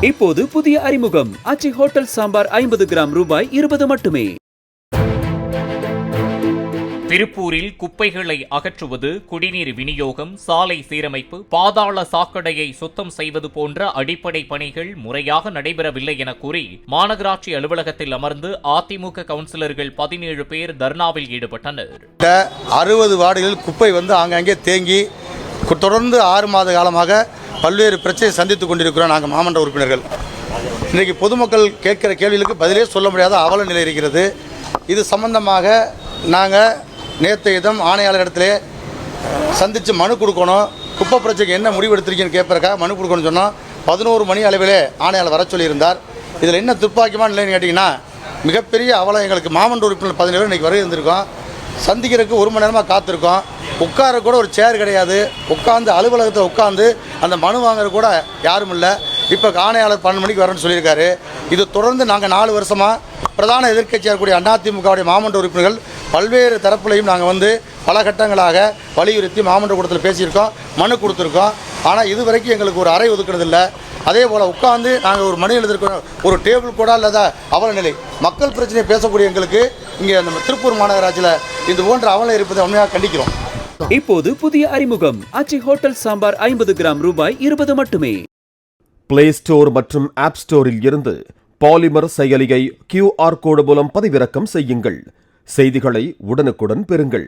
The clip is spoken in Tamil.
இப்போது புதிய அறிமுகம் ஆச்சி ஹோட்டல் சாம்பார் 50 கிராம் ரூபாய் 20 மட்டுமே. திருப்பூரில் குப்பைகளை அகற்றுவது, குடிநீர் விநியோகம், சாலை சீரமைப்பு, பாதாள சாக்கடையை சுத்தம் செய்வது போன்ற அடிப்படை பணிகள் முறையாக நடைபெறவில்லை என கூறி மாநகராட்சி அலுவலகத்தில் அமர்ந்து அதிமுக கவுன்சிலர்கள் 17 பேர் தர்ணாவில் ஈடுபட்டனர். 60 வார்டுகளில் குப்பை ஆங்காங்கே தேங்கி தொடர்ந்து 6 மாத காலமாக பல்வேறு பிரச்சனை சந்தித்துக் கொண்டிருக்கிறோம். நாங்கள் மாமன்ற உறுப்பினர்கள் இன்றைக்கு பொதுமக்கள் கேட்கிற கேள்விகளுக்கு பதிலே சொல்ல முடியாத அவல நிலை இருக்கிறது. இது சம்பந்தமாக நாங்கள் நேற்றைய தினம் ஆணையாளர் இடத்துல சந்தித்து மனு கொடுக்கணும். குப்பை பிரச்சனைக்கு என்ன முடிவு எடுத்திருக்கீங்கன்னு கேட்பறக்காக மனு கொடுக்கணும்னு சொன்னோம். 11 மணி அளவிலே ஆணையாளர் வர சொல்லியிருந்தார். இதில் என்ன துப்பாக்கியமான நிலைன்னு கேட்டிங்கன்னா, மிகப்பெரிய அவலம். எங்களுக்கு மாமன்ற உறுப்பினர் 17 பேர் இன்றைக்கி வரை இருந்திருக்கோம். சந்திக்கிறதுக்கு 1 மணி நேரமாக காத்திருக்கோம். உட்கார கூட ஒரு சேர் கிடையாது. உட்காந்து அலுவலகத்தில் உட்காந்து அந்த மனு வாங்குறது கூட யாரும் இல்லை. இப்போ ஆணையாளர் 12 மணிக்கு வரேன்னு சொல்லியிருக்காரு. இது தொடர்ந்து நாங்கள் 4 வருஷமாக பிரதான எதிர்க்கட்சியாக இருக்கக்கூடிய அதிமுகவுடைய மாமன்ற உறுப்பினர்கள் பல்வேறு தரப்புலையும் நாங்கள் பல கட்டங்களாக வலியுறுத்தி மாமன்ற கூட்டத்தில் பேசியிருக்கோம், மனு கொடுத்துருக்கோம். ஆனால் இது வரைக்கும் எங்களுக்கு ஒரு அறை ஒதுக்குறது இல்லை. அதே போல் உட்காந்து நாங்கள் ஒரு மனு எழுதிருக்கோம், ஒரு டேபிள் கூட இல்லாத அவல நிலை. மக்கள் பிரச்சனையை பேசக்கூடிய எங்களுக்கு இங்கே நம்ம திருப்பூர் மாநகராட்சியில் இது போன்ற அவலம் இருப்பதை உண்மையாக கண்டிக்கிறோம். இப்போது புதிய அறிமுகம் ஆச்சி ஹோட்டல் சாம்பார் 50 கிராம் ரூபாய் 20 மட்டுமே. பிளே ஸ்டோர் மற்றும் ஆப் ஸ்டோரில் இருந்து பாலிமர் செயலியை QR கோடு மூலம் பதிவிறக்கம் செய்யுங்கள். செய்திகளை உடனுக்குடன் பெறுங்கள்.